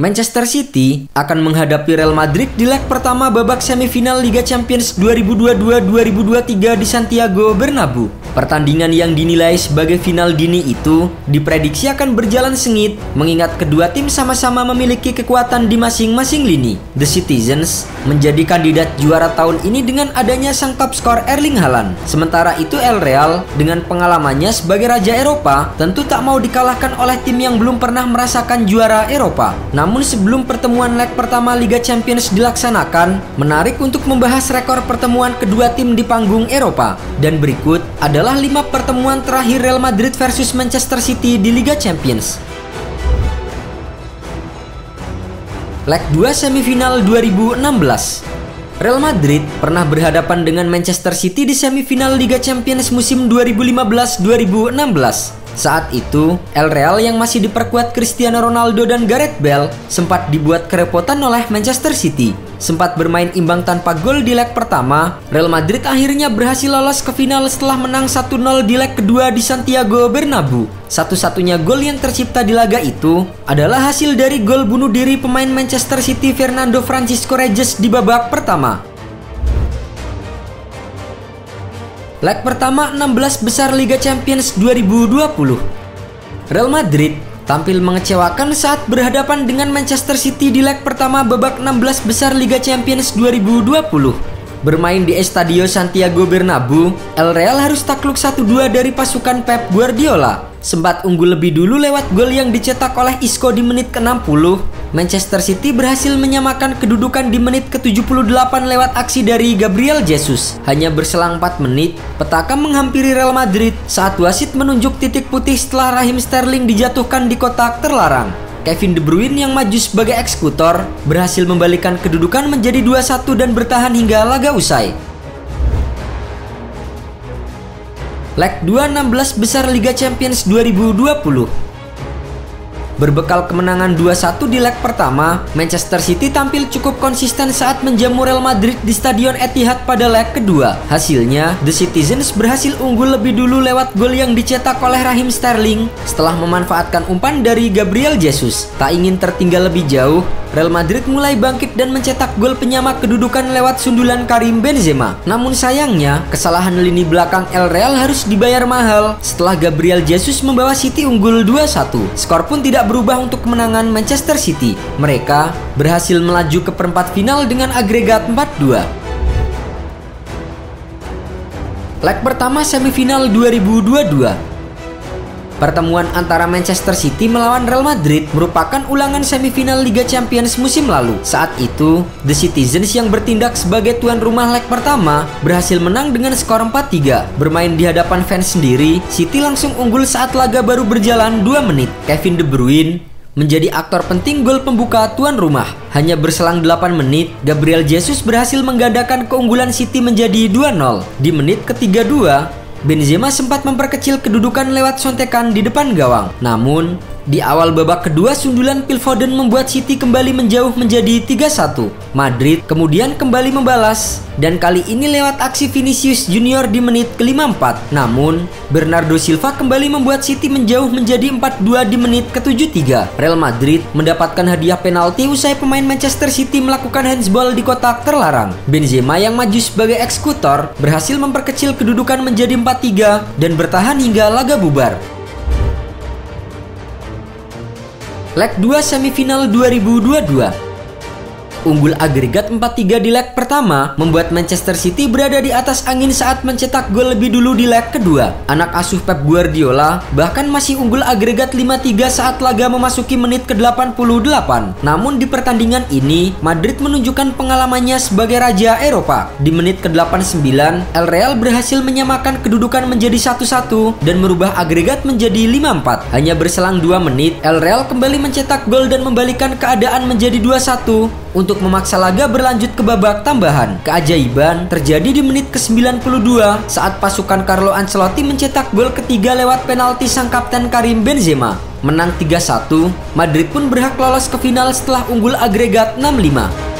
Manchester City akan menghadapi Real Madrid di leg pertama babak semifinal Liga Champions 2022-2023 di Santiago Bernabeu. Pertandingan yang dinilai sebagai final dini itu diprediksi akan berjalan sengit mengingat kedua tim sama-sama memiliki kekuatan di masing-masing lini. The Citizens menjadi kandidat juara tahun ini dengan adanya sang top skor Erling Haaland. Sementara itu El Real dengan pengalamannya sebagai Raja Eropa tentu tak mau dikalahkan oleh tim yang belum pernah merasakan juara Eropa. Namun sebelum pertemuan leg pertama Liga Champions dilaksanakan, menarik untuk membahas rekor pertemuan kedua tim di panggung Eropa. Dan berikut adalah 5 pertemuan terakhir Real Madrid versus Manchester City di Liga Champions. Leg 2 semifinal 2016. Real Madrid pernah berhadapan dengan Manchester City di semifinal Liga Champions musim 2015-2016. Saat itu, El Real yang masih diperkuat Cristiano Ronaldo dan Gareth Bale sempat dibuat kerepotan oleh Manchester City. Sempat bermain imbang tanpa gol di leg pertama, Real Madrid akhirnya berhasil lolos ke final setelah menang 1-0 di leg kedua di Santiago Bernabeu. Satu-satunya gol yang tercipta di laga itu adalah hasil dari gol bunuh diri pemain Manchester City Fernando Francisco Regis di babak pertama. Leg pertama 16 besar Liga Champions 2020. Real Madrid tampil mengecewakan saat berhadapan dengan Manchester City di leg pertama babak 16 besar Liga Champions 2020. Bermain di Estadio Santiago Bernabeu, El Real harus takluk 1-2 dari pasukan Pep Guardiola. Sempat unggul lebih dulu lewat gol yang dicetak oleh Isco di menit ke-60, Manchester City berhasil menyamakan kedudukan di menit ke-78 lewat aksi dari Gabriel Jesus. Hanya berselang 4 menit, petaka menghampiri Real Madrid saat wasit menunjuk titik putih setelah Raheem Sterling dijatuhkan di kotak terlarang. Kevin De Bruyne yang maju sebagai eksekutor berhasil membalikan kedudukan menjadi 2-1 dan bertahan hingga laga usai. Leg 2 16 besar Liga Champions 2020. Berbekal kemenangan 2-1 di leg pertama, Manchester City tampil cukup konsisten saat menjamu Real Madrid di Stadion Etihad pada leg kedua. Hasilnya, The Citizens berhasil unggul lebih dulu lewat gol yang dicetak oleh Raheem Sterling setelah memanfaatkan umpan dari Gabriel Jesus. Tak ingin tertinggal lebih jauh, Real Madrid mulai bangkit dan mencetak gol penyama kedudukan lewat sundulan Karim Benzema. Namun sayangnya, kesalahan lini belakang El Real harus dibayar mahal setelah Gabriel Jesus membawa City unggul 2-1. Skor pun tidak berubah untuk kemenangan Manchester City. Mereka berhasil melaju ke perempat final dengan agregat 4-2. Leg pertama semifinal 2022. Pertemuan antara Manchester City melawan Real Madrid merupakan ulangan semifinal Liga Champions musim lalu. Saat itu, The Citizens yang bertindak sebagai tuan rumah leg pertama berhasil menang dengan skor 4-3. Bermain di hadapan fans sendiri, City langsung unggul saat laga baru berjalan 2 menit. Kevin De Bruyne menjadi aktor penting gol pembuka tuan rumah. Hanya berselang 8 menit, Gabriel Jesus berhasil menggandakan keunggulan City menjadi 2-0. Di menit ke-32, Benzema sempat memperkecil kedudukan lewat sontekan di depan gawang. Namun, di awal babak kedua sundulan Phil Foden membuat City kembali menjauh menjadi 3-1. Madrid kemudian kembali membalas dan kali ini lewat aksi Vinicius Junior di menit ke-54. Namun, Bernardo Silva kembali membuat City menjauh menjadi 4-2 di menit ke-73. Real Madrid mendapatkan hadiah penalti usai pemain Manchester City melakukan handsball di kotak terlarang. Benzema yang maju sebagai eksekutor berhasil memperkecil kedudukan menjadi 4-3 dan bertahan hingga laga bubar. Leg 2 semifinal 2022. Unggul agregat 4-3 di leg pertama membuat Manchester City berada di atas angin saat mencetak gol lebih dulu di leg kedua. Anak asuh Pep Guardiola bahkan masih unggul agregat 5-3 saat laga memasuki menit ke-88. Namun di pertandingan ini, Madrid menunjukkan pengalamannya sebagai Raja Eropa. Di menit ke-89, El Real berhasil menyamakan kedudukan menjadi 1-1 dan merubah agregat menjadi 5-4. Hanya berselang 2 menit, El Real kembali mencetak gol dan membalikan keadaan menjadi 2-1 untuk memaksa laga berlanjut ke babak tambahan. Keajaiban terjadi di menit ke-92 saat pasukan Carlo Ancelotti mencetak gol ketiga lewat penalti sang kapten Karim Benzema. Menang 3-1, Madrid pun berhak lolos ke final setelah unggul agregat 6-5.